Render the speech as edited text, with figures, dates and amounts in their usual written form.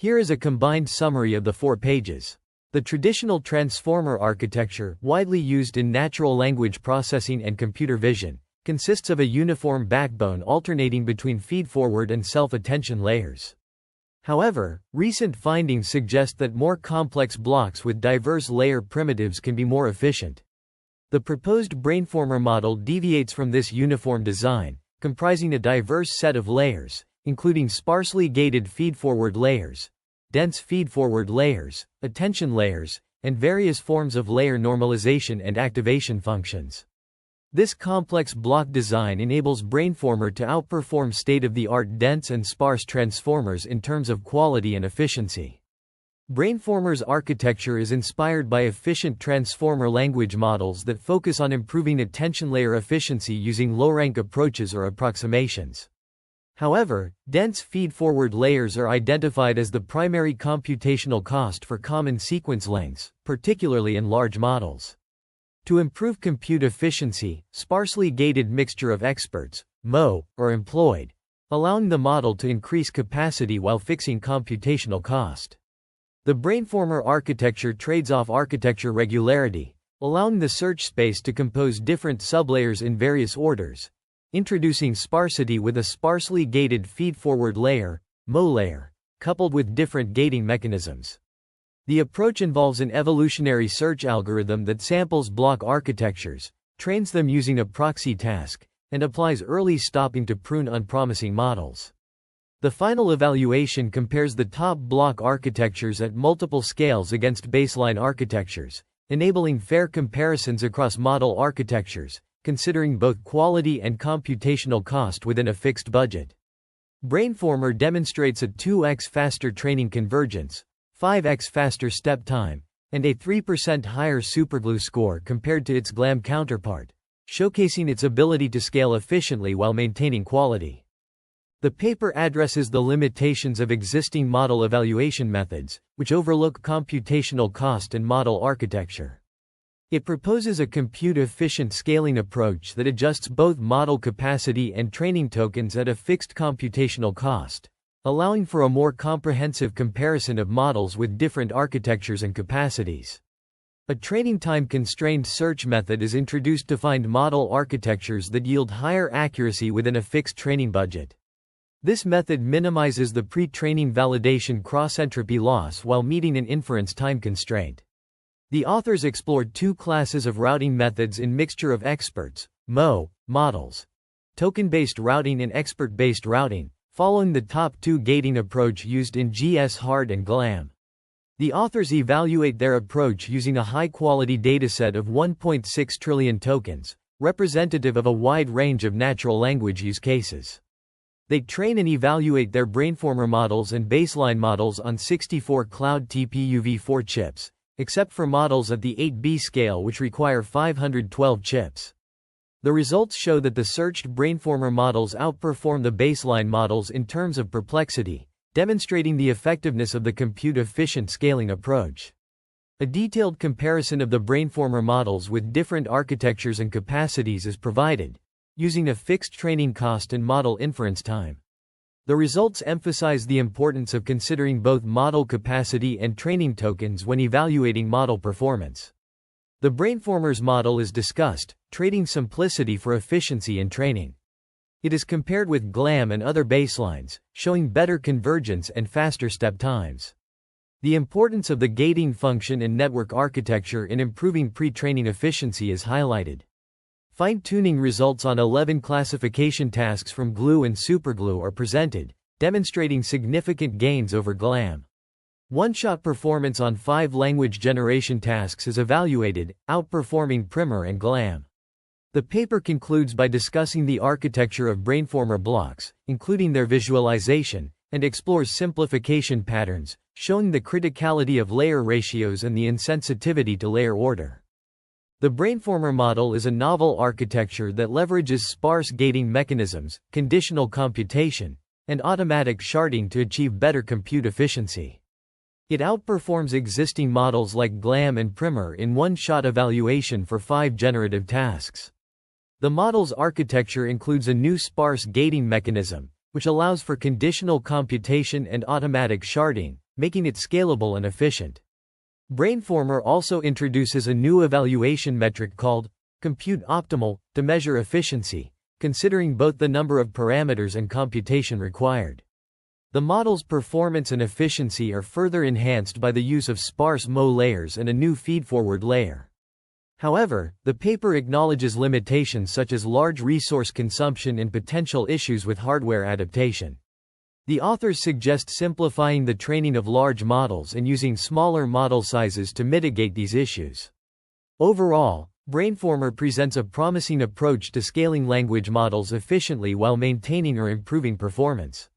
Here is a combined summary of the 4 pages. The traditional transformer architecture, widely used in natural language processing and computer vision, consists of a uniform backbone alternating between feed-forward and self-attention layers. However, recent findings suggest that more complex blocks with diverse layer primitives can be more efficient. The proposed Brainformer model deviates from this uniform design, comprising a diverse set of layers, including sparsely gated feed-forward layers, dense feed-forward layers, attention layers, and various forms of layer normalization and activation functions. This complex block design enables Brainformer to outperform state-of-the-art dense and sparse transformers in terms of quality and efficiency. Brainformer's architecture is inspired by efficient transformer language models that focus on improving attention layer efficiency using low-rank approaches or approximations. However, dense feed-forward layers are identified as the primary computational cost for common sequence lengths, particularly in large models. To improve compute efficiency, sparsely gated mixture of experts, MO, are employed, allowing the model to increase capacity while fixing computational cost. The Brainformer architecture trades off architecture regularity, allowing the search space to compose different sublayers in various orders, introducing sparsity with a sparsely gated feed-forward layer, MO layer, coupled with different gating mechanisms. The approach involves an evolutionary search algorithm that samples block architectures, trains them using a proxy task, and applies early stopping to prune unpromising models. The final evaluation compares the top block architectures at multiple scales against baseline architectures, enabling fair comparisons across model architectures, considering both quality and computational cost within a fixed budget. Brainformer demonstrates a 2x faster training convergence, 5x faster step time, and a 3% higher SuperGLUE score compared to its GLaM counterpart, showcasing its ability to scale efficiently while maintaining quality. The paper addresses the limitations of existing model evaluation methods, which overlook computational cost and model architecture. It proposes a compute-efficient scaling approach that adjusts both model capacity and training tokens at a fixed computational cost, allowing for a more comprehensive comparison of models with different architectures and capacities. A training time-constrained search method is introduced to find model architectures that yield higher accuracy within a fixed training budget. This method minimizes the pre-training validation cross-entropy loss while meeting an inference time constraint. The authors explored 2 classes of routing methods in mixture of experts, MO, models, token-based routing and expert-based routing, following the top 2 gating approach used in GS-Hard and GLaM. The authors evaluate their approach using a high-quality dataset of 1.6 trillion tokens, representative of a wide range of natural language use cases. They train and evaluate their Brainformer models and baseline models on 64 Cloud TPU-v4 chips, except for models at the 8B scale which require 512 chips. The results show that the searched Brainformer models outperform the baseline models in terms of perplexity, demonstrating the effectiveness of the compute-efficient scaling approach. A detailed comparison of the Brainformer models with different architectures and capacities is provided, using a fixed training cost and model inference time. The results emphasize the importance of considering both model capacity and training tokens when evaluating model performance. The Brainformers model is discussed, trading simplicity for efficiency in training. It is compared with GLaM and other baselines, showing better convergence and faster step times. The importance of the gating function and network architecture in improving pre-training efficiency is highlighted. Fine-tuning results on 11 classification tasks from GLUE and SuperGLUE are presented, demonstrating significant gains over GLaM. One-shot performance on 5 language generation tasks is evaluated, outperforming Primer and GLaM. The paper concludes by discussing the architecture of Brainformer blocks, including their visualization, and explores simplification patterns, showing the criticality of layer ratios and the insensitivity to layer order. The Brainformer model is a novel architecture that leverages sparse gating mechanisms, conditional computation, and automatic sharding to achieve better compute efficiency. It outperforms existing models like GLaM and Primer in one-shot evaluation for 5 generative tasks. The model's architecture includes a new sparse gating mechanism, which allows for conditional computation and automatic sharding, making it scalable and efficient. Brainformer also introduces a new evaluation metric called compute optimal to measure efficiency, considering both the number of parameters and computation required. The model's performance and efficiency are further enhanced by the use of sparse Mo layers and a new feedforward layer. However, the paper acknowledges limitations such as large resource consumption and potential issues with hardware adaptation. The authors suggest simplifying the training of large models and using smaller model sizes to mitigate these issues. Overall, Brainformer presents a promising approach to scaling language models efficiently while maintaining or improving performance.